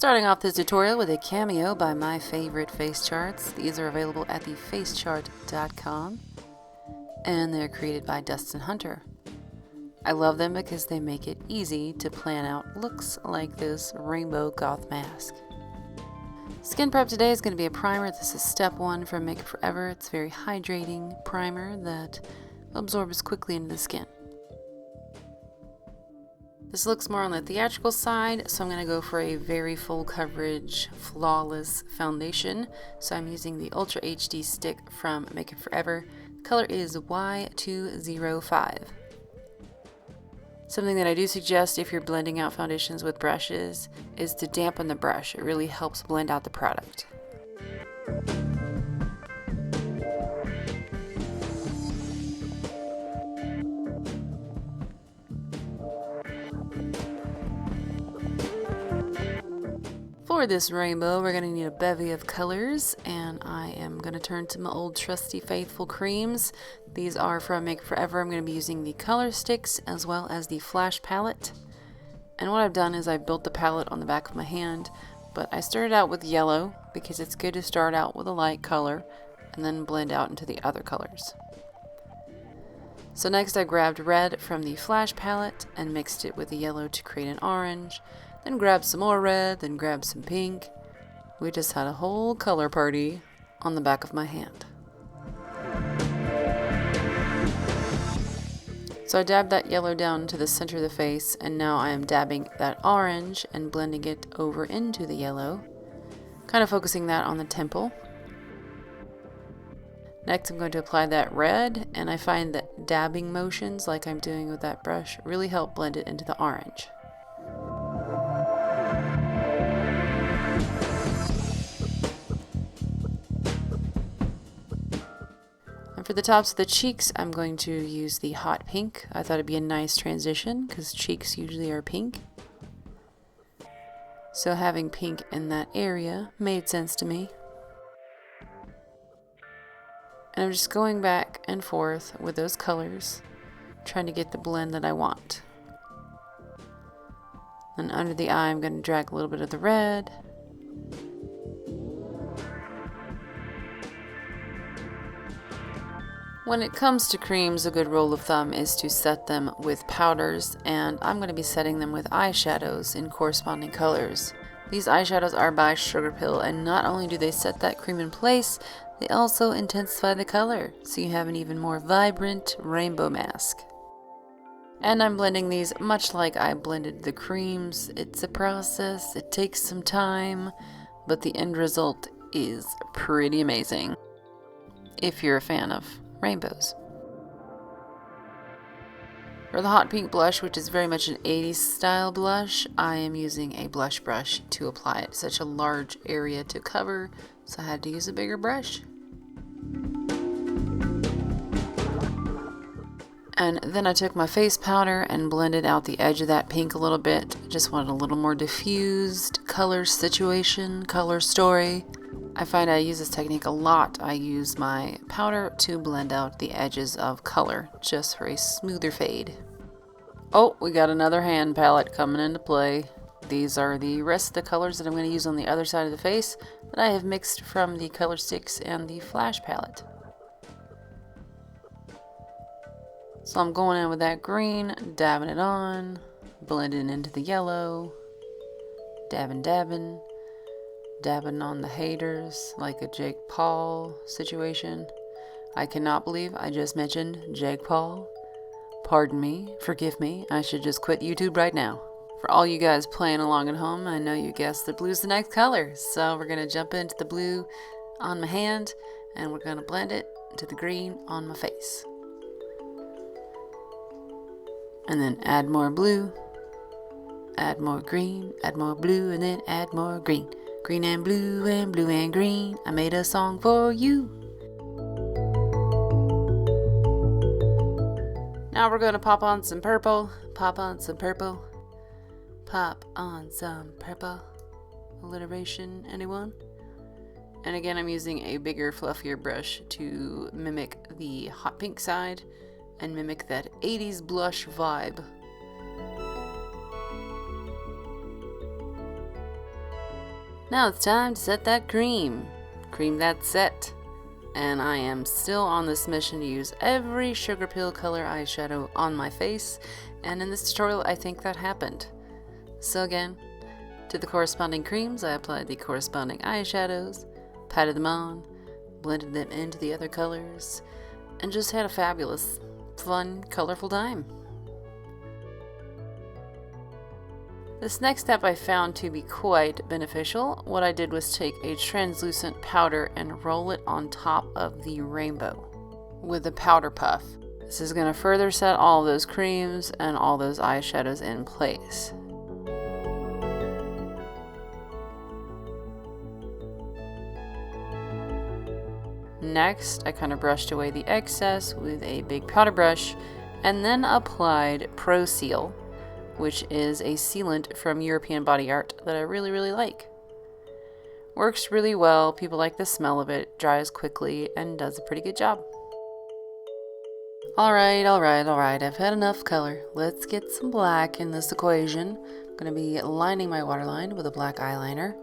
Starting off this tutorial with a cameo by my favorite face charts. These are available at thefacechart.com and they're created by Dustin Hunter. I love them because they make it easy to plan out looks like this rainbow goth mask. Skin prep today is going to be a primer. This is step 1 from Make It Forever. It's a very hydrating primer that absorbs quickly into the skin. This looks more on the theatrical side, so I'm going to go for a very full coverage, flawless foundation. So I'm using the Ultra HD stick from Make It Forever. The color is Y205. Something that I do suggest if you're blending out foundations with brushes is to dampen the brush. It really helps blend out the product. For this rainbow, we're going to need a bevy of colors, and I am going to turn to my old trusty faithful creams. These are from Make It Forever. I'm going to be using the color sticks as well as the flash palette. And what I've done is I built the palette on the back of my hand, but I started out with yellow because it's good to start out with a light color and then blend out into the other colors. So next I grabbed red from the flash palette and mixed it with the yellow to create an orange. Then grabbed some more red, then grabbed some pink. We just had a whole color party on the back of my hand. So I dabbed that yellow down to the center of the face, and now I am dabbing that orange and blending it over into the yellow, kind of focusing that on the temple. Next I'm going to apply that red, and I find that dabbing motions like I'm doing with that brush really help blend it into the orange. For the tops of the cheeks, I'm going to use the hot pink. I thought it'd be a nice transition because cheeks usually are pink. So having pink in that area made sense to me. And I'm just going back and forth with those colors, trying to get the blend that I want. And under the eye, I'm going to drag a little bit of the red. When it comes to creams, a good rule of thumb is to set them with powders, and I'm going to be setting them with eyeshadows in corresponding colors. These eyeshadows are by Sugar Pill, and not only do they set that cream in place, they also intensify the color, so you have an even more vibrant rainbow mask. And I'm blending these much like I blended the creams. It's a process, it takes some time, but the end result is pretty amazing if you're a fan of rainbows. For the hot pink blush, which is very much an 80s style blush, I am using a blush brush to apply it. Such a large area to cover, so I had to use a bigger brush. And then I took my face powder and blended out the edge of that pink a little bit. Just wanted a little more diffused color situation, color story. I find I use this technique a lot. I use my powder to blend out the edges of color, just for a smoother fade. Oh, we got another hand palette coming into play. These are the rest of the colors that I'm going to use on the other side of the face that I have mixed from the color sticks and the flash palette. So I'm going in with that green, dabbing it on, blending into the yellow, dabbing, dabbing on the haters like a Jake Paul situation. I cannot believe I just mentioned Jake Paul. Pardon me, forgive me, I should just quit YouTube right now. For all you guys playing along at home, I know you guessed that blue's the next color, so we're going to jump into the blue on my hand and we're going to blend it to the green on my face. And then add more blue, add more green, add more blue, and then add more green. Green and blue and green, I made a song for you. Now we're going to pop on some purple, pop on some purple, pop on some purple. Alliteration, anyone? And again, I'm using a bigger, fluffier brush to mimic the hot pink side and mimic that 80s blush vibe. Now it's time to set that cream. Cream that set. And I am still on this mission to use every sugar pill color eyeshadow on my face, and in this tutorial I think that happened. So again, to the corresponding creams I applied the corresponding eyeshadows, patted them on, blended them into the other colors, and just had a fabulous, fun, colorful time. This next step I found to be quite beneficial. What I did was take a translucent powder and roll it on top of the rainbow with a powder puff. This is going to further set all those creams and all those eyeshadows in place. Next, I kind of brushed away the excess with a big powder brush and then applied Pro Seal, which is a sealant from European Body Art that I really like. Works really well, people like the smell of it, dries quickly, and does a pretty good job. Alright, I've had enough color. Let's get some black in this equation. I'm going to be lining my waterline with a black eyeliner.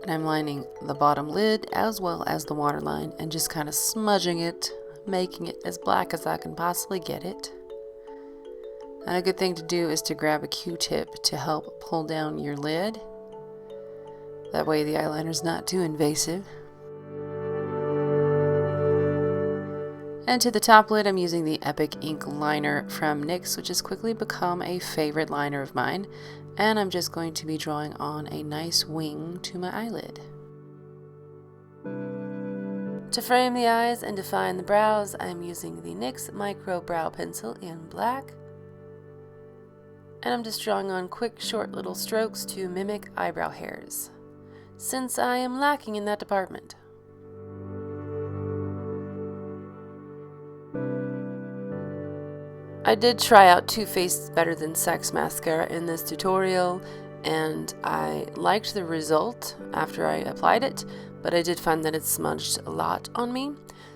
And I'm lining the bottom lid as well as the waterline and just kind of smudging it, making it as black as I can possibly get it. And a good thing to do is to grab a Q-tip to help pull down your lid. That way the eyeliner's not too invasive. And to the top lid, I'm using the Epic Ink Liner from NYX, which has quickly become a favorite liner of mine. And I'm just going to be drawing on a nice wing to my eyelid. To frame the eyes and define the brows, I'm using the NYX Micro Brow Pencil in black. And I'm just drawing on quick, short little strokes to mimic eyebrow hairs, since I am lacking in that department. I did try out Too Faced Better Than Sex mascara in this tutorial, and I liked the result after I applied it, but I did find that it smudged a lot on me.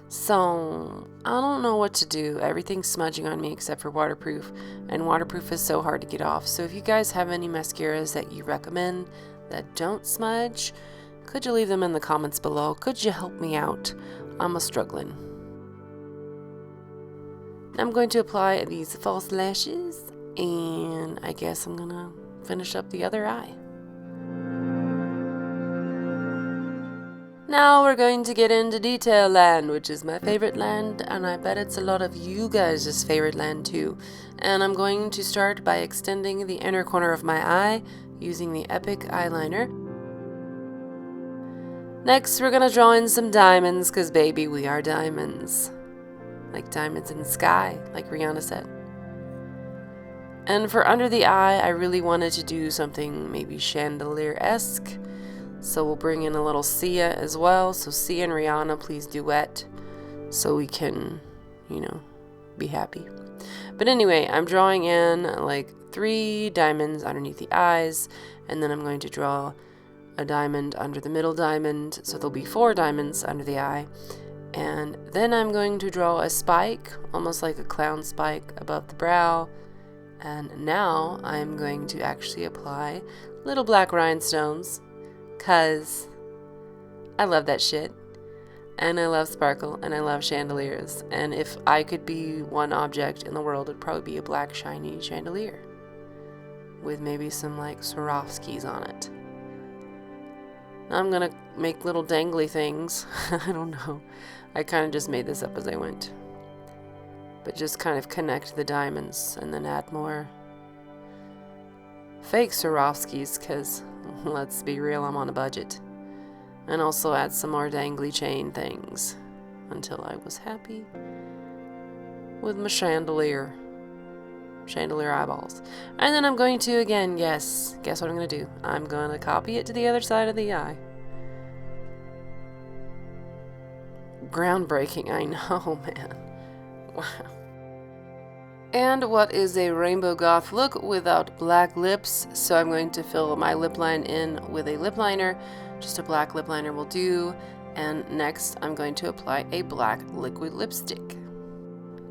So, I don't know what to do. Everything's smudging on me except for waterproof, and waterproof is so hard to get off. So if you guys have any mascaras that you recommend that don't smudge, could you leave them in the comments below? Could you help me out? I'm struggling. I'm going to apply these false lashes, and I guess I'm gonna finish up the other eye. Now we're going to get into detail land, which is my favorite land, and I bet it's a lot of you guys' favorite land too. And I'm going to start by extending the inner corner of my eye using the Epic Eyeliner. Next, we're gonna draw in some diamonds, cause baby, we are diamonds. Like diamonds in the sky, like Rihanna said. And for under the eye, I really wanted to do something maybe chandelier-esque. So we'll bring in a little Sia as well. So Sia and Rihanna, please duet so we can, be happy. But anyway, I'm drawing in like 3 diamonds underneath the eyes, and then I'm going to draw a diamond under the middle diamond. So there'll be 4 diamonds under the eye. And then I'm going to draw a spike, almost like a clown spike above the brow. And now I'm going to actually apply little black rhinestones. Cause I love that shit, and I love sparkle, and I love chandeliers, and if I could be one object in the world, it'd probably be a black shiny chandelier with maybe some like Swarovskis on it. Now I'm gonna make little dangly things. I don't know, I kind of just made this up as I went, but just kind of connect the diamonds and then add more fake Swarovskis, because let's be real, I'm on a budget. And also add some more dangly chain things until I was happy with my chandelier eyeballs. And then I'm going to, again, guess what I'm going to do. I'm going to copy it to the other side of the eye. Groundbreaking, I know, man. Wow. And what is a rainbow goth look without black lips? So I'm going to fill my lip line in with a lip liner. Just a black lip liner will do. And next I'm going to apply a black liquid lipstick.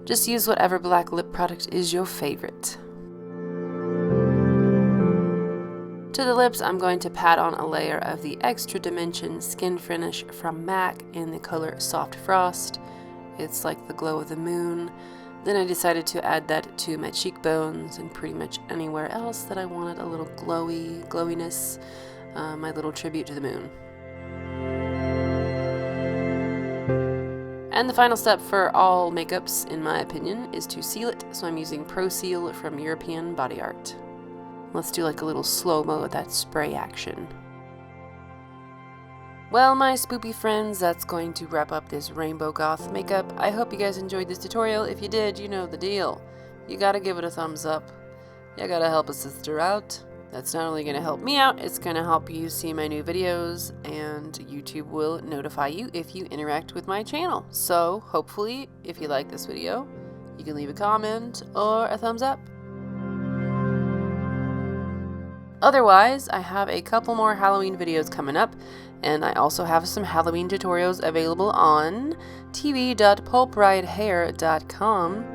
Just use whatever black lip product is your favorite. To the lips, I'm going to pat on a layer of the Extra Dimension Skin Finish from MAC in the color Soft Frost. It's like the glow of the moon. Then I decided to add that to my cheekbones and pretty much anywhere else that I wanted a little glowiness, my little tribute to the moon. And the final step for all makeups, in my opinion, is to seal it. So I'm using Pro Seal from European Body Art. Let's do like a little slow-mo of that spray action. Well, my spoopy friends, that's going to wrap up this Rainbow Goth makeup. I hope you guys enjoyed this tutorial. If you did, you know the deal. You gotta give it a thumbs up. You gotta help a sister out. That's not only gonna help me out, it's gonna help you see my new videos, and YouTube will notify you if you interact with my channel. So, hopefully, if you like this video, you can leave a comment or a thumbs up. Otherwise, I have a couple more Halloween videos coming up, and I also have some Halloween tutorials available on tv.pulpridehair.com.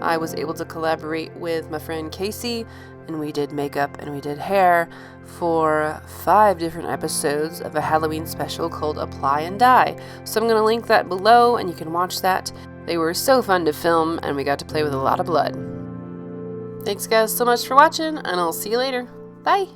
I was able to collaborate with my friend Casey, and we did makeup and we did hair for 5 different episodes of a Halloween special called Apply and Die. So I'm going to link that below, and you can watch that. They were so fun to film, and we got to play with a lot of blood. Thanks guys so much for watching, and I'll see you later. Bye!